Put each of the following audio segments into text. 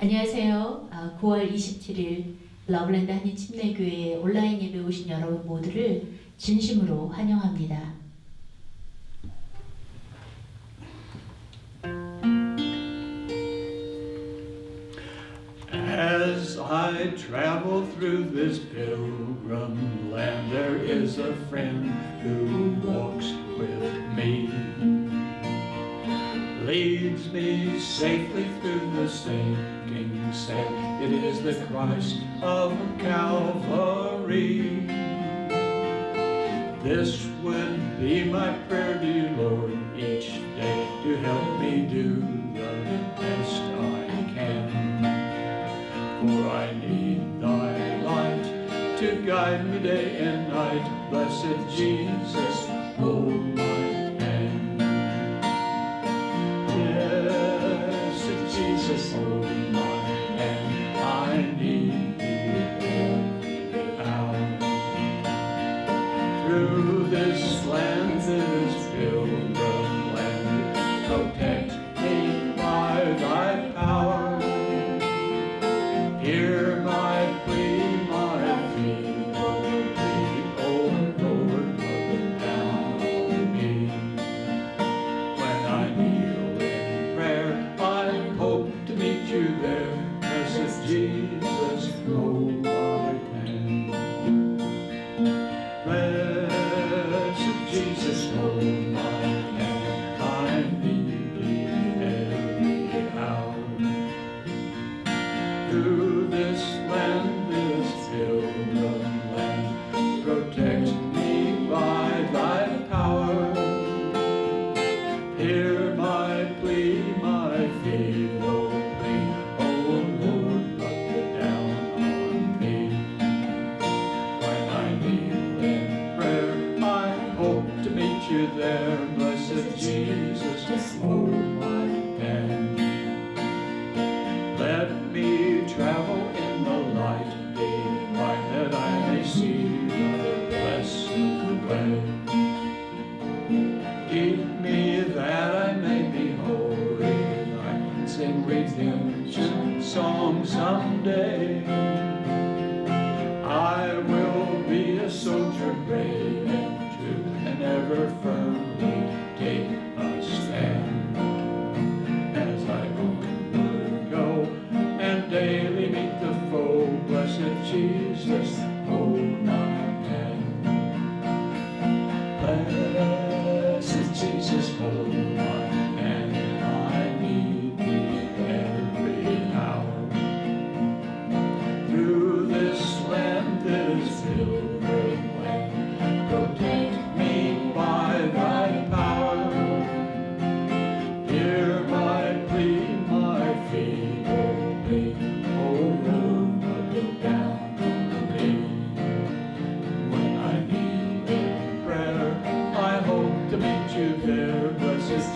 안녕하세요. 9월 27일 러블랜드 한인침례교회 온라인 예배 오신 여러분 모두를 진심으로 환영합니다. As I travel through this pilgrim land, there is a friend who walks with me, leads me safely through the sinking sand. It is the Christ of Calvary. This would be my prayer, dear Lord, each day to help me do the best I can. For I need thy light to guide me day and night. Blessed Jesus, hold my hand. Blessed Jesus, hold my hand. I need thee every hour. Through this land, this pilgrim land, protect me by thy power. Hear my plea, my feeble plea, oh Lord, look down on me. When I kneel in prayer, I hope to meet you there. Blessed Jesus, hold my hand. Blessed Jesus, hold my hand. I need thee every hour. Through this land, this pilgrim land, protect me by thy power. Hear my plea, my feeble plea, oh Lord, look down on me. When I kneel in prayer, I hope to meet you there. Blessed Jesus, just hold my hand. Let me travel in the light divine, that I may see the blessed way. Keep me that I may be holy, I can sing redemption songs someday. I will be a soldier brave and true, and ever firmly take a stand. As I onward go and daily meet the foe, blessed Jesus, hold my hand. Blessed Jesus, hold my hand. I need thee every hour. Through this land, this pilgrim land, protect me by thy power. Hear my plea, my feeble plea, oh Lord, look down on me. When I kneel in prayer, I hope to meet you there. Blessed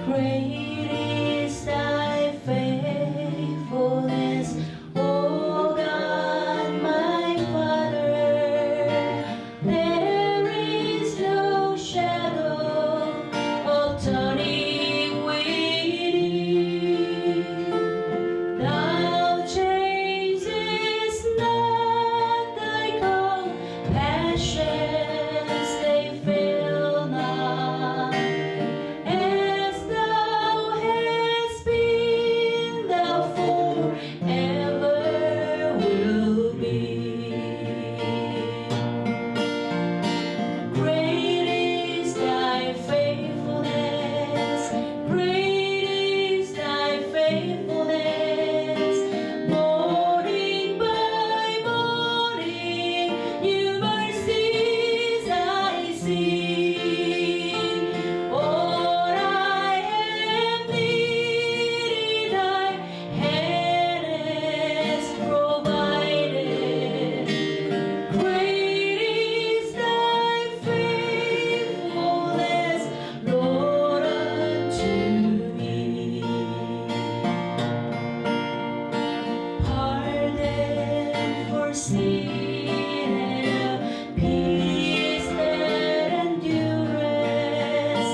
Great is thy faithfulness, O God, my Father. There is no shadow of turning with thee. Thou changest not thy compassions, they fail not. As thou hast been, thou forever will be. Great is thy faithfulness, great is thy faithfulness. Morning by morning, new mercies I see. All I have needed, thy hand has provided. Great is thy faithfulness, Lord, unto me. Pardon for sin and peace that endureth.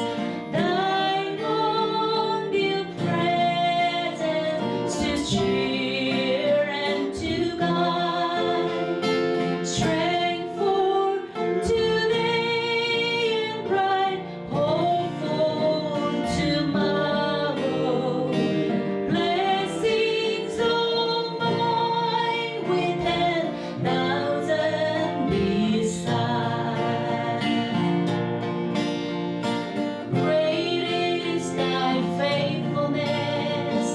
Thine own dear presence to cheer and to guide. Strength for today and bright hope for tomorrow. Blessings all mine with 10,000 beside. Great is thy faithfulness,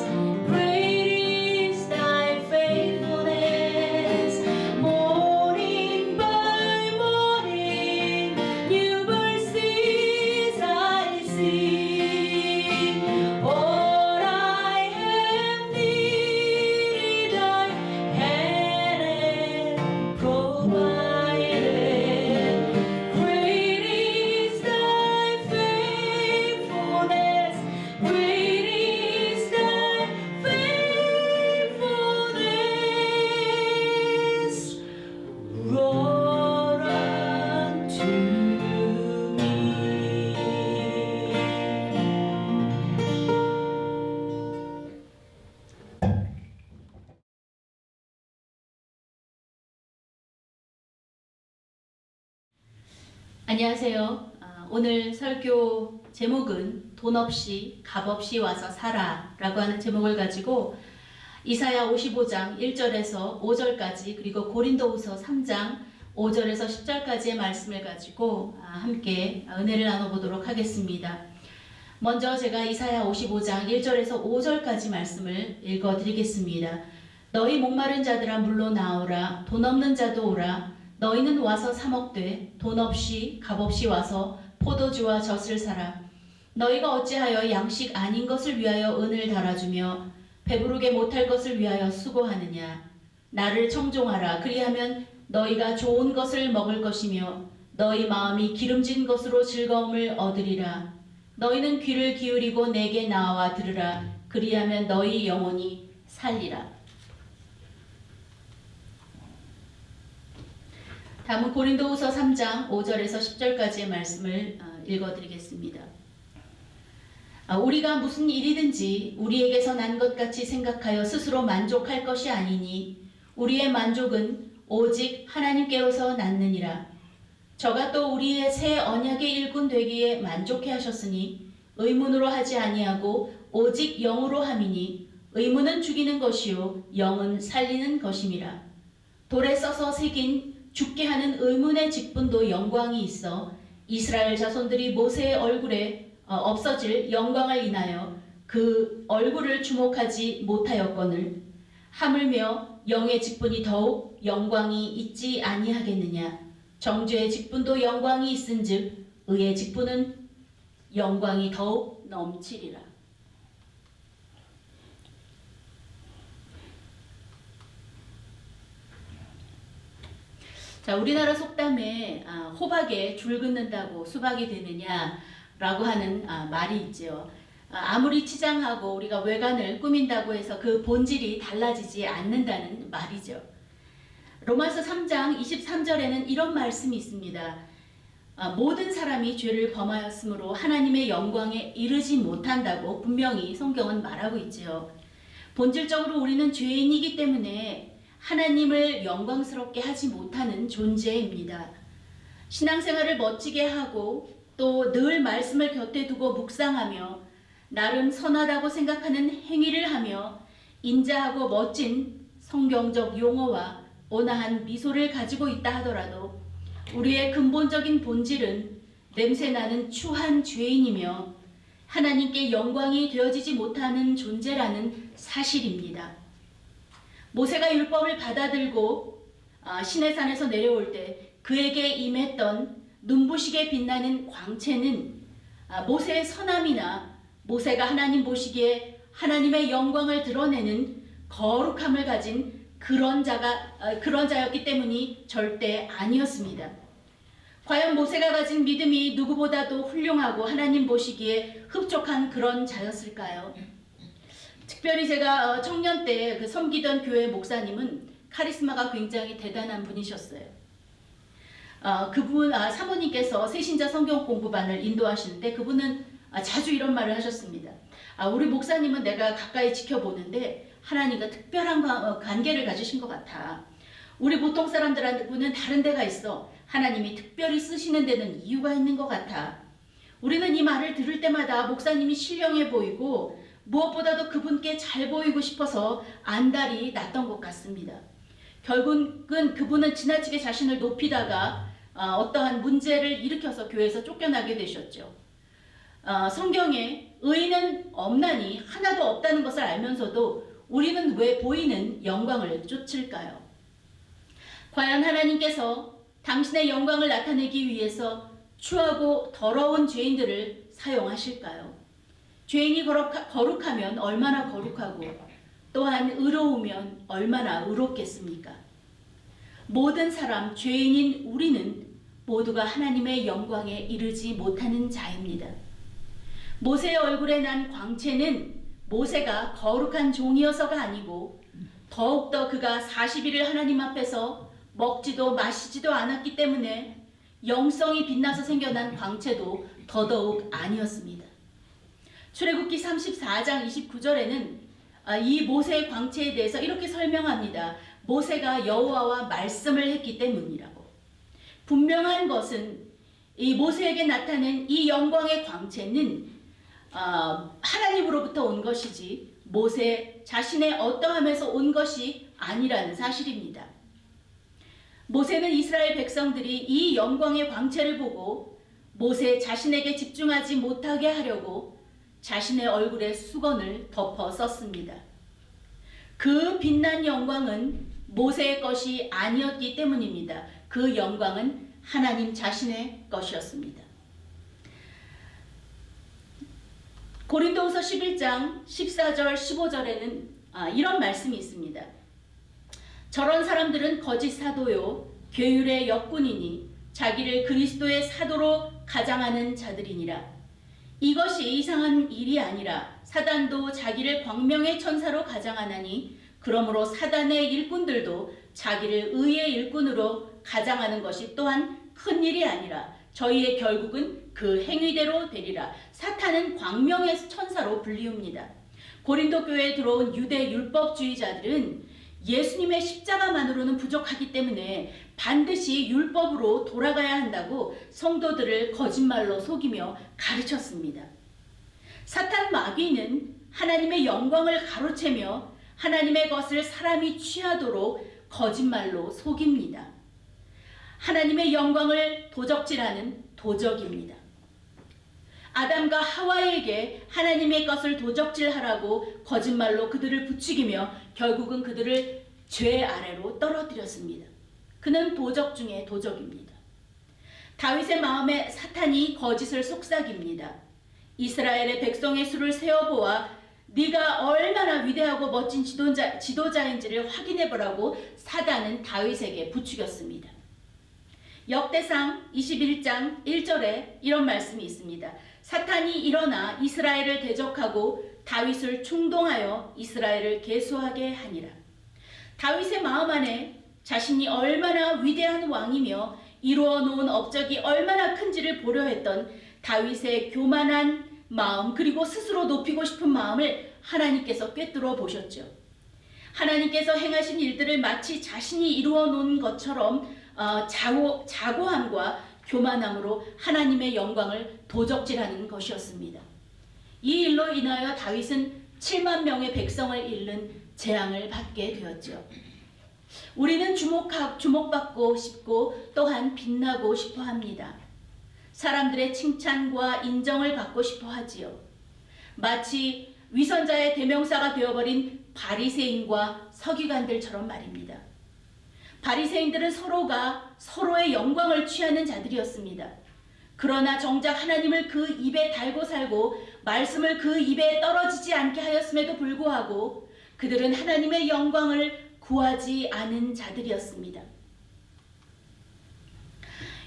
great is thy faithfulness. Morning by morning, new mercies I see. All I have needed, thy hand hath provided. Great is thy faithfulness, great is thy faithfulness, Lord, unto me. 안녕하세요. 오늘 설교 제목은 돈 없이 값 없이 와서 살아 라고 하는 제목을 가지고 이사야 55장 1절에서 5절까지 그리고 고린도후서 3장 5절에서 10절까지의 말씀을 가지고 함께 은혜를 나눠보도록 하겠습니다. 먼저 제가 이사야 55장 1절에서 5절까지 말씀을 읽어드리겠습니다. 너희 목마른 자들아 물로 나오라. 돈 없는 자도 오라. 너희는 와서 사 먹되 돈 없이 값 없이 와서 포도주와 젖을 사라. 너희가 어찌하여 양식 아닌 것을 위하여 은을 달아주며 배부르게 못할 것을 위하여 수고하느냐. 나를 청종하라. 그리하면 너희가 좋은 것을 먹을 것이며 너희 마음이 기름진 것으로 즐거움을 얻으리라. 너희는 귀를 기울이고 내게 나와 들으라. 그리하면 너희 영혼이 살리라. 다음은 고린도후서 3장 5절에서 10절까지의 말씀을 읽어드리겠습니다. 우리가 무슨 일이든지 우리에게서 난 것 같이 생각하여 스스로 만족할 것이 아니니 우리의 만족은 오직 하나님께로서 났느니라. 저가 또 우리의 새 언약의 일꾼 되기에 만족해 하셨으니 의문으로 하지 아니하고 오직 영으로 함이니 의문은 죽이는 것이요 영은 살리는 것임이라. 돌에 써서 새긴 죽게 하는 의문의 직분도 영광이 있어 이스라엘 자손들이 모세의 얼굴에 없어질 영광을 인하여 그 얼굴을 주목하지 못하였거늘 하물며 영의 직분이 더욱 영광이 있지 아니하겠느냐. 정죄의 직분도 영광이 있은즉 의의 직분은 영광이 더욱 넘치리라. 자, 우리나라 속담에 호박에 줄 긋는다고 수박이 되느냐라고 하는 말이 있죠. 아무리 치장하고 우리가 외관을 꾸민다고 해서 그 본질이 달라지지 않는다는 말이죠. 로마서 3장 23절에는 이런 말씀이 있습니다. 모든 사람이 죄를 범하였으므로 하나님의 영광에 이르지 못한다고 분명히 성경은 말하고 있지요. 본질적으로 우리는 죄인이기 때문에 하나님을 영광스럽게 하지 못하는 존재입니다. 신앙생활을 멋지게 하고 또 늘 말씀을 곁에 두고 묵상하며 나름 선하다고 생각하는 행위를 하며 인자하고 멋진 성경적 용어와 온화한 미소를 가지고 있다 하더라도 우리의 근본적인 본질은 냄새나는 추한 죄인이며 하나님께 영광이 되어지지 못하는 존재라는 사실입니다. 모세가 율법을 받아들고 시내산에서 내려올 때 그에게 임했던 눈부시게 빛나는 광채는 모세의 선함이나 모세가 하나님 보시기에 하나님의 영광을 드러내는 거룩함을 가진 그런 자였기 때문이 절대 아니었습니다. 과연 모세가 가진 믿음이 누구보다도 훌륭하고 하나님 보시기에 흡족한 그런 자였을까요? 특별히 제가 청년 때 그 섬기던 교회 목사님은 카리스마가 굉장히 대단한 분이셨어요. 그분 사모님께서 새신자 성경 공부반을 인도하시는데 그분은 자주 이런 말을 하셨습니다. 우리 목사님은 내가 가까이 지켜보는데 하나님과 특별한 관계를 가지신 것 같아. 우리 보통 사람들한테는 다른 데가 있어. 하나님이 특별히 쓰시는 데는 이유가 있는 것 같아. 우리는 이 말을 들을 때마다 목사님이 신령해 보이고 무엇보다도 그분께 잘 보이고 싶어서 안달이 났던 것 같습니다. 결국은 그분은 지나치게 자신을 높이다가 어떠한 문제를 일으켜서 교회에서 쫓겨나게 되셨죠. 성경에 의인은 없나니 하나도 없다는 것을 알면서도 우리는 왜 보이는 영광을 쫓을까요? 과연 하나님께서 당신의 영광을 나타내기 위해서 추하고 더러운 죄인들을 사용하실까요? 죄인이 거룩하면 얼마나 거룩하고 또한 의로우면 얼마나 의롭겠습니까? 모든 사람, 죄인인 우리는 모두가 하나님의 영광에 이르지 못하는 자입니다. 모세의 얼굴에 난 광채는 모세가 거룩한 종이어서가 아니고 더욱더 그가 40일을 하나님 앞에서 먹지도 마시지도 않았기 때문에 영성이 빛나서 생겨난 광채도 더더욱 아니었습니다. 출애굽기 34장 29절에는 이 모세의 광채에 대해서 이렇게 설명합니다. 모세가 여호와와 말씀을 했기 때문이라고. 분명한 것은 이 모세에게 나타낸 이 영광의 광채는 하나님으로부터 온 것이지 모세 자신의 어떠함에서 온 것이 아니라는 사실입니다. 모세는 이스라엘 백성들이 이 영광의 광채를 보고 모세 자신에게 집중하지 못하게 하려고 자신의 얼굴에 수건을 덮어 썼습니다. 그 빛난 영광은 모세의 것이 아니었기 때문입니다. 그 영광은 하나님 자신의 것이었습니다. 고린도후서 11장 14절 15절에는 이런 말씀이 있습니다. 저런 사람들은 거짓 사도요 괴율의 역군이니 자기를 그리스도의 사도로 가장하는 자들이니라. 이것이 이상한 일이 아니라 사단도 자기를 광명의 천사로 가장하나니 그러므로 사단의 일꾼들도 자기를 의의 일꾼으로 가장하는 것이 또한 큰 일이 아니라 저희의 결국은 그 행위대로 되리라. 사탄은 광명의 천사로 불리웁니다. 고린도 교회에 들어온 유대 율법주의자들은 예수님의 십자가만으로는 부족하기 때문에 반드시 율법으로 돌아가야 한다고 성도들을 거짓말로 속이며 가르쳤습니다. 사탄 마귀는 하나님의 영광을 가로채며 하나님의 것을 사람이 취하도록 거짓말로 속입니다. 하나님의 영광을 도적질하는 도적입니다. 아담과 하와에게 하나님의 것을 도적질하라고 거짓말로 그들을 부추기며 결국은 그들을 죄 아래로 떨어뜨렸습니다. 그는 도적 중에 도적입니다. 다윗의 마음에 사탄이 거짓을 속삭입니다. 이스라엘의 백성의 수를 세어보아 네가 얼마나 위대하고 멋진 지도자인지를 확인해보라고 사단은 다윗에게 부추겼습니다. 역대상 21장 1절에 이런 말씀이 있습니다. 사탄이 일어나 이스라엘을 대적하고 다윗을 충동하여 이스라엘을 계수하게 하니라. 다윗의 마음 안에 자신이 얼마나 위대한 왕이며 이루어 놓은 업적이 얼마나 큰지를 보려 했던 다윗의 교만한 마음, 그리고 스스로 높이고 싶은 마음을 하나님께서 꿰뚫어 보셨죠. 하나님께서 행하신 일들을 마치 자신이 이루어 놓은 것처럼 자고함과 교만함으로 하나님의 영광을 도적질하는 것이었습니다. 이 일로 인하여 다윗은 7만 명의 백성을 잃는 재앙을 받게 되었죠. 우리는 주목받고 싶고 또한 빛나고 싶어 합니다. 사람들의 칭찬과 인정을 받고 싶어 하지요. 마치 위선자의 대명사가 되어버린 바리새인과 서기관들처럼 말입니다. 바리새인들은 서로가 서로의 영광을 취하는 자들이었습니다. 그러나 정작 하나님을 그 입에 달고 살고 말씀을 그 입에 떨어지지 않게 하였음에도 불구하고 그들은 하나님의 영광을 구하지 않은 자들이었습니다.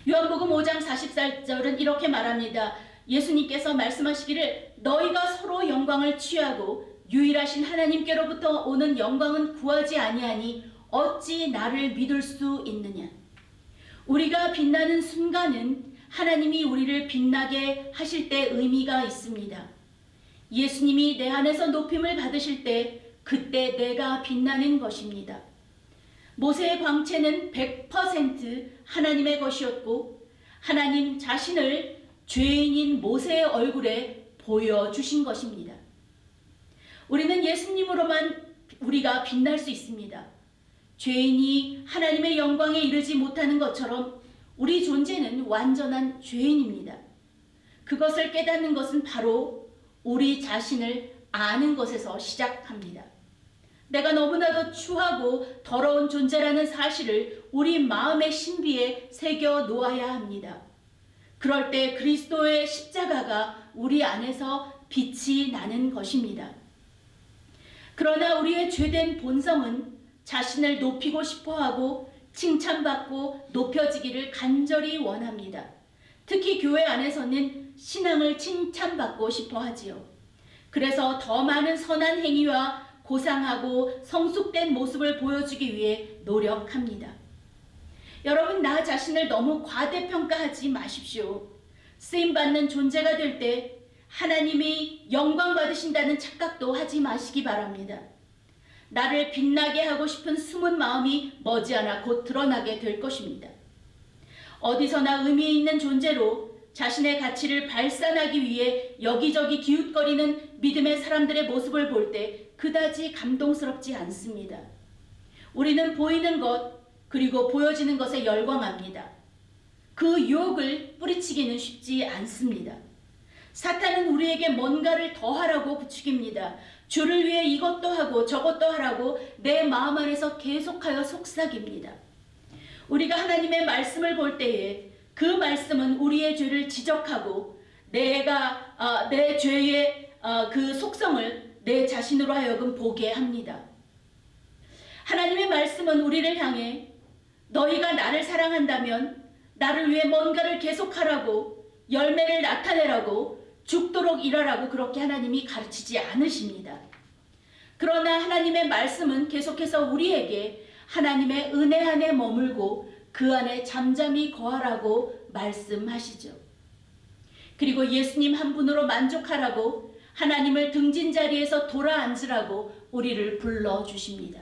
요한복음 5장 44절은 이렇게 말합니다. 예수님께서 말씀하시기를 너희가 서로 영광을 취하고 유일하신 하나님께로부터 오는 영광은 구하지 아니하니 어찌 나를 믿을 수 있느냐. 우리가 빛나는 순간은 하나님이 우리를 빛나게 하실 때 의미가 있습니다. 예수님이 내 안에서 높임을 받으실 때 그때 내가 빛나는 것입니다. 모세의 광채는 100% 하나님의 것이었고 하나님 자신을 죄인인 모세의 얼굴에 보여주신 것입니다. 우리는 예수님으로만 우리가 빛날 수 있습니다. 죄인이 하나님의 영광에 이르지 못하는 것처럼 우리 존재는 완전한 죄인입니다. 그것을 깨닫는 것은 바로 우리 자신을 아는 것에서 시작합니다. 내가 너무나도 추하고 더러운 존재라는 사실을 우리 마음의 신비에 새겨 놓아야 합니다. 그럴 때 그리스도의 십자가가 우리 안에서 빛이 나는 것입니다. 그러나 우리의 죄된 본성은 자신을 높이고 싶어하고 칭찬받고 높여지기를 간절히 원합니다. 특히 교회 안에서는 신앙을 칭찬받고 싶어 하지요. 그래서 더 많은 선한 행위와 고상하고 성숙된 모습을 보여주기 위해 노력합니다. 여러분, 나 자신을 너무 과대평가하지 마십시오. 쓰임받는 존재가 될 때 하나님이 영광 받으신다는 착각도 하지 마시기 바랍니다. 나를 빛나게 하고 싶은 숨은 마음이 머지않아 곧 드러나게 될 것입니다. 어디서나 의미 있는 존재로 자신의 가치를 발산하기 위해 여기저기 기웃거리는 믿음의 사람들의 모습을 볼 때 그다지 감동스럽지 않습니다. 우리는 보이는 것 그리고 보여지는 것에 열광합니다. 그 유혹을 뿌리치기는 쉽지 않습니다. 사탄은 우리에게 뭔가를 더하라고 부추깁니다. 주를 위해 이것도 하고 저것도 하라고 내 마음 안에서 계속하여 속삭입니다. 우리가 하나님의 말씀을 볼 때에 그 말씀은 우리의 죄를 지적하고 내 죄의 그 속성을 내 자신으로 하여금 보게 합니다. 하나님의 말씀은 우리를 향해 너희가 나를 사랑한다면 나를 위해 뭔가를 계속하라고 열매를 나타내라고 죽도록 일하라고 그렇게 하나님이 가르치지 않으십니다. 그러나 하나님의 말씀은 계속해서 우리에게 하나님의 은혜 안에 머물고 그 안에 잠잠히 거하라고 말씀하시죠. 그리고 예수님 한 분으로 만족하라고 하나님을 등진 자리에서 돌아앉으라고 우리를 불러주십니다.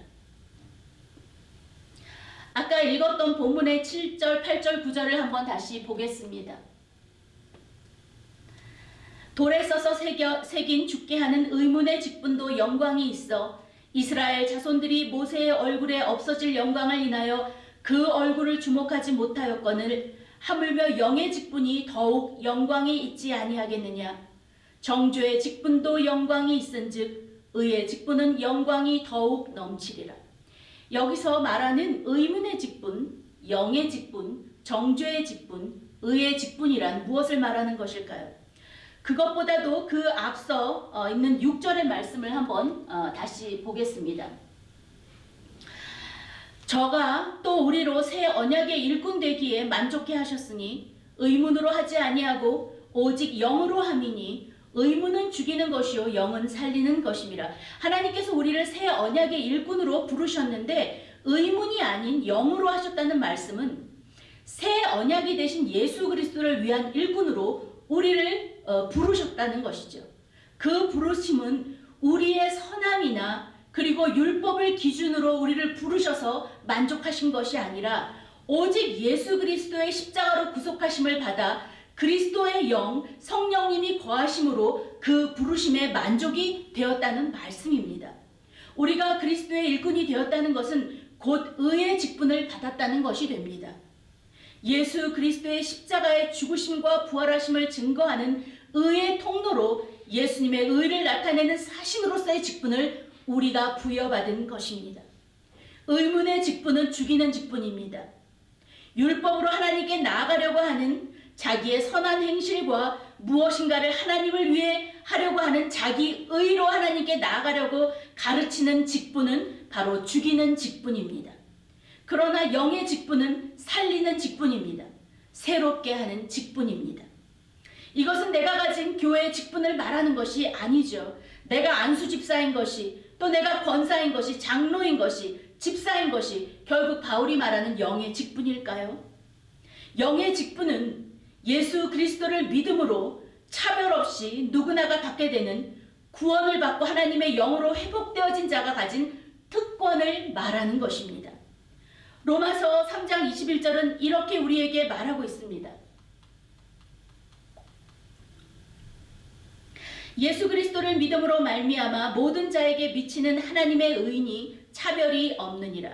아까 읽었던 본문의 7절, 8절, 9절을 한번 다시 보겠습니다. 돌에 써서 새긴 죽게 하는 의문의 직분도 영광이 있어 이스라엘 자손들이 모세의 얼굴에 없어질 영광을 인하여 그 얼굴을 주목하지 못하였거늘 하물며 영의 직분이 더욱 영광이 있지 아니하겠느냐. 정죄의 직분도 영광이 있은즉 의의 직분은 영광이 더욱 넘치리라. 여기서 말하는 의문의 직분, 영의 직분, 정죄의 직분, 의의 직분이란 무엇을 말하는 것일까요? 그것보다도 그 앞서 있는 6절의 말씀을 한번 다시 보겠습니다. 저가 또 우리로 새 언약의 일꾼 되기에 만족해 하셨으니 의문으로 하지 아니하고 오직 영으로 함이니 의문은 죽이는 것이요 영은 살리는 것임이라. 하나님께서 우리를 새 언약의 일꾼으로 부르셨는데 의문이 아닌 영으로 하셨다는 말씀은 새 언약이 되신 예수 그리스도를 위한 일꾼으로 우리를 부르셨다는 것이죠. 그 부르심은 우리의 선함이나 그리고 율법을 기준으로 우리를 부르셔서 만족하신 것이 아니라 오직 예수 그리스도의 십자가로 구속하심을 받아 그리스도의 영 성령님이 거하심으로 그 부르심에 만족이 되었다는 말씀입니다. 우리가 그리스도의 일꾼이 되었다는 것은 곧 의의 직분을 받았다는 것이 됩니다. 예수 그리스도의 십자가의 죽으심과 부활하심을 증거하는 의의 통로로 예수님의 의를 나타내는 사신으로서의 직분을 우리가 부여받은 것입니다. 의문의 직분은 죽이는 직분입니다. 율법으로 하나님께 나아가려고 하는 자기의 선한 행실과 무엇인가를 하나님을 위해 하려고 하는 자기 의로 하나님께 나아가려고 가르치는 직분은 바로 죽이는 직분입니다. 그러나 영의 직분은 살리는 직분입니다. 새롭게 하는 직분입니다. 이것은 내가 가진 교회의 직분을 말하는 것이 아니죠. 내가 안수 집사인 것이, 또 내가 권사인 것이, 장로인 것이, 집사인 것이 결국 바울이 말하는 영의 직분일까요? 영의 직분은 예수 그리스도를 믿음으로 차별 없이 누구나가 받게 되는 구원을 받고 하나님의 영으로 회복되어진 자가 가진 특권을 말하는 것입니다. 로마서 3장 21절은 이렇게 우리에게 말하고 있습니다. 예수 그리스도를 믿음으로 말미암아 모든 자에게 미치는 하나님의 의인이 차별이 없느니라.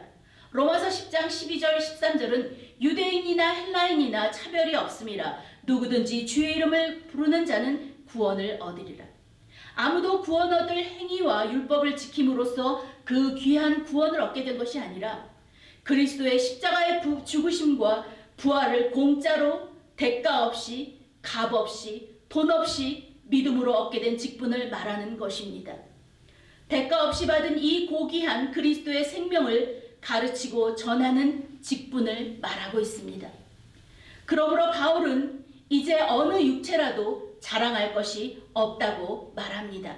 로마서 10장 12절 13절은 유대인이나 헬라인이나 차별이 없음이라. 누구든지 주의 이름을 부르는 자는 구원을 얻으리라. 아무도 구원 얻을 행위와 율법을 지킴으로써 그 귀한 구원을 얻게 된 것이 아니라 그리스도의 십자가의 죽으심과 부활을 공짜로 대가 없이 값 없이 돈 없이 믿음으로 얻게 된 직분을 말하는 것입니다. 대가 없이 받은 이 고귀한 그리스도의 생명을 가르치고 전하는 직분을 말하고 있습니다. 그러므로 바울은 이제 어느 육체라도 자랑할 것이 없다고 말합니다.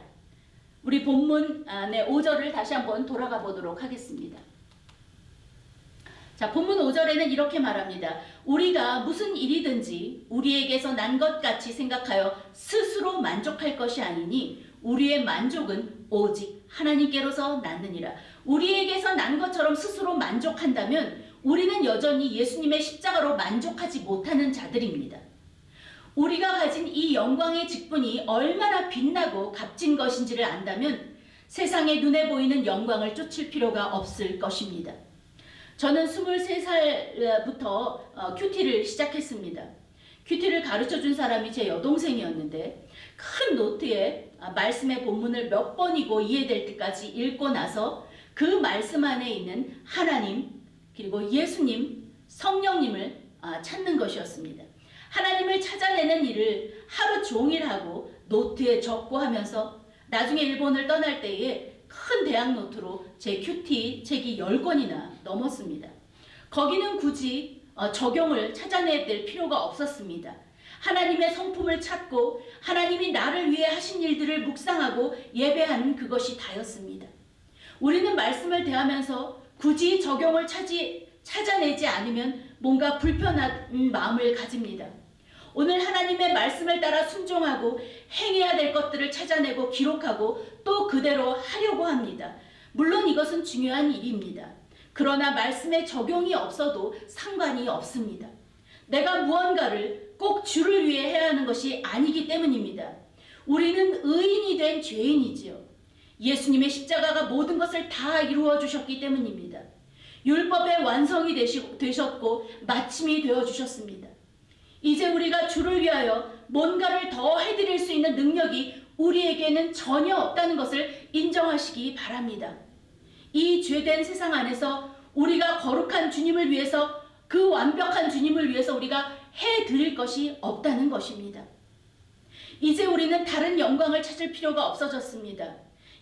우리 본문 안에 5절을 다시 한번 돌아가 보도록 하겠습니다. 자, 본문 5절에는 이렇게 말합니다. 우리가 무슨 일이든지 우리에게서 난 것 같이 생각하여 스스로 만족할 것이 아니니 우리의 만족은 오직 하나님께로서 났느니라. 우리에게서 난 것처럼 스스로 만족한다면 우리는 여전히 예수님의 십자가로 만족하지 못하는 자들입니다. 우리가 가진 이 영광의 직분이 얼마나 빛나고 값진 것인지를 안다면 세상의 눈에 보이는 영광을 쫓을 필요가 없을 것입니다. 저는 23살부터 큐티를 시작했습니다. 큐티를 가르쳐준 사람이 제 여동생이었는데 큰 노트에 말씀의 본문을 몇 번이고 이해될 때까지 읽고 나서 그 말씀 안에 있는 하나님 그리고 예수님, 성령님을 찾는 것이었습니다. 하나님을 찾아내는 일을 하루 종일 하고 노트에 적고 하면서 나중에 일본을 떠날 때에 큰 대학 노트로 제 큐티 책이 10권이나 넘었습니다. 거기는 굳이 적용을 찾아내야 될 필요가 없었습니다. 하나님의 성품을 찾고 하나님이 나를 위해 하신 일들을 묵상하고 예배하는 그것이 다였습니다. 우리는 말씀을 대하면서 굳이 적용을 찾아내지 않으면 뭔가 불편한 마음을 가집니다. 오늘 하나님의 말씀을 따라 순종하고 행해야 될 것들을 찾아내고 기록하고 또 그대로 하려고 합니다. 물론 이것은 중요한 일입니다. 그러나 말씀에 적용이 없어도 상관이 없습니다. 내가 무언가를 꼭 주를 위해 해야 하는 것이 아니기 때문입니다. 우리는 의인이 된 죄인이지요. 예수님의 십자가가 모든 것을 다 이루어 주셨기 때문입니다. 율법의 완성이 되셨고 마침이 되어 주셨습니다. 이제 우리가 주를 위하여 뭔가를 더 해드릴 수 있는 능력이 우리에게는 전혀 없다는 것을 인정하시기 바랍니다. 이 죄된 세상 안에서 우리가 거룩한 주님을 위해서 그 완벽한 주님을 위해서 우리가 해드릴 것이 없다는 것입니다. 이제 우리는 다른 영광을 찾을 필요가 없어졌습니다.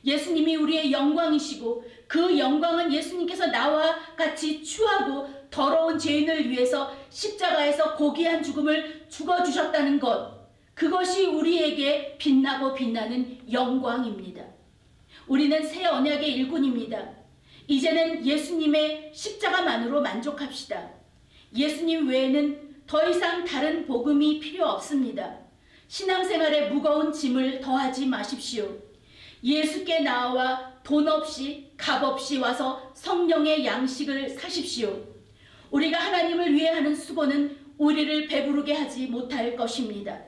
예수님이 우리의 영광이시고 그 영광은 예수님께서 나와 같이 추하고 더러운 죄인을 위해서 십자가에서 고귀한 죽음을 죽어주셨다는 것, 그것이 우리에게 빛나고 빛나는 영광입니다. 우리는 새 언약의 일꾼입니다. 이제는 예수님의 십자가만으로 만족합시다. 예수님 외에는 더 이상 다른 복음이 필요 없습니다. 신앙생활에 무거운 짐을 더하지 마십시오. 예수께 나와 돈 없이 값 없이 와서 성령의 양식을 사십시오. 우리가 하나님을 위해 하는 수고는 우리를 배부르게 하지 못할 것입니다.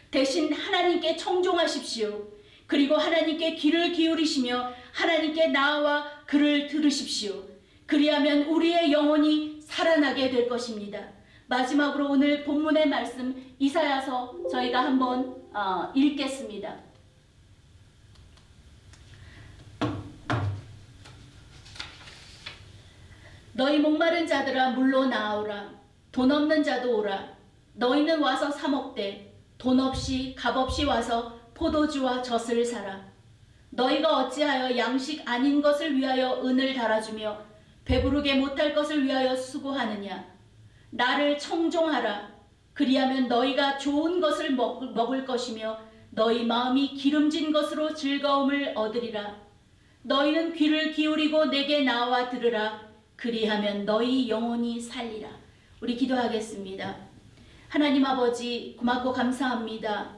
대신 하나님께 청종하십시오. 그리고 하나님께 귀를 기울이시며 하나님께 나아와 그를 들으십시오. 그리하면 우리의 영혼이 살아나게 될 것입니다. 마지막으로 오늘 본문의 말씀 이사야서 저희가 한번 읽겠습니다. 너희 목마른 자들아 물로 나아오라. 돈 없는 자도 오라. 너희는 와서 사 먹되 돈 없이 값 없이 와서 포도주와 젖을 사라. 너희가 어찌하여 양식 아닌 것을 위하여 은을 달아주며 배부르게 못할 것을 위하여 수고하느냐. 나를 청종하라. 그리하면 너희가 좋은 것을 먹을 것이며 너희 마음이 기름진 것으로 즐거움을 얻으리라. 너희는 귀를 기울이고 내게 나와 들으라. 그리하면 너희 영혼이 살리라. 우리 기도하겠습니다. 하나님 아버지 고맙고 감사합니다.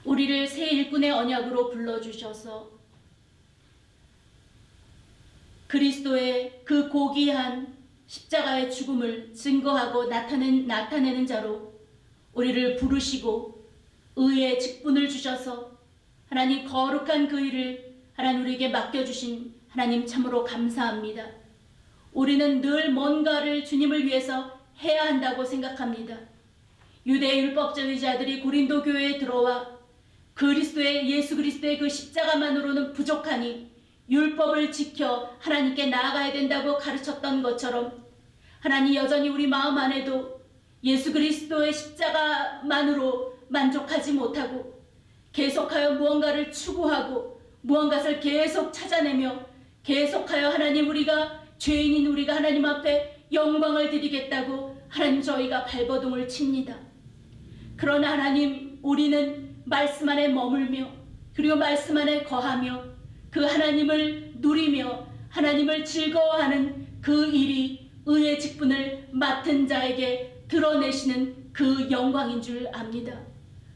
우리를 새 일꾼의 언약으로 불러주셔서 그리스도의 그 고귀한 십자가의 죽음을 증거하고 나타내는 자로 우리를 부르시고 의의 직분을 주셔서 하나님 거룩한 그 일을 하나님 우리에게 맡겨주신 하나님 참으로 감사합니다. 우리는 늘 뭔가를 주님을 위해서 해야 한다고 생각합니다. 유대 율법주의자들이 고린도 교회에 들어와 예수 그리스도의 그 십자가만으로는 부족하니 율법을 지켜 하나님께 나아가야 된다고 가르쳤던 것처럼 하나님 여전히 우리 마음 안에도 예수 그리스도의 십자가만으로 만족하지 못하고 계속하여 무언가를 추구하고 무언가를 계속 찾아내며 계속하여 하나님 우리가 죄인인 우리가 하나님 앞에 영광을 드리겠다고 하나님 저희가 발버둥을 칩니다. 그러나 하나님 우리는 말씀 안에 머물며 그리고 말씀 안에 거하며 그 하나님을 누리며 하나님을 즐거워하는 그 일이 의의 직분을 맡은 자에게 드러내시는 그 영광인 줄 압니다.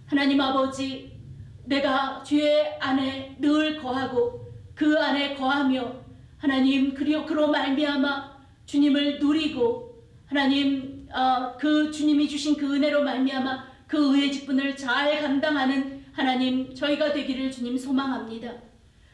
하나님 아버지, 내가 주의 안에 늘 거하고 그 안에 거하며 하나님 그로 말미암아 주님을 누리고 하나님 그 주님이 주신 그 은혜로 말미암아 그 의의 직분을 잘 감당하는 하나님 저희가 되기를 주님 소망합니다.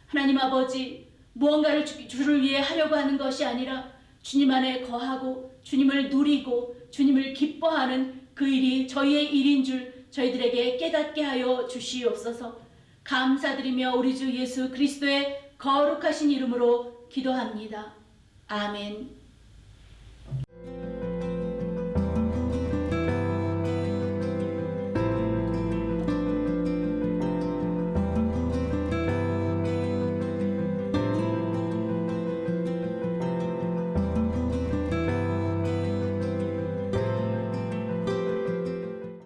하나님 아버지, 무언가를 주를 위해 하려고 하는 것이 아니라 주님 안에 거하고 주님을 누리고 주님을 기뻐하는 그 일이 저희의 일인 줄 저희들에게 깨닫게 하여 주시옵소서. 감사드리며 우리 주 예수 그리스도의 거룩하신 이름으로 기도합니다. 아멘.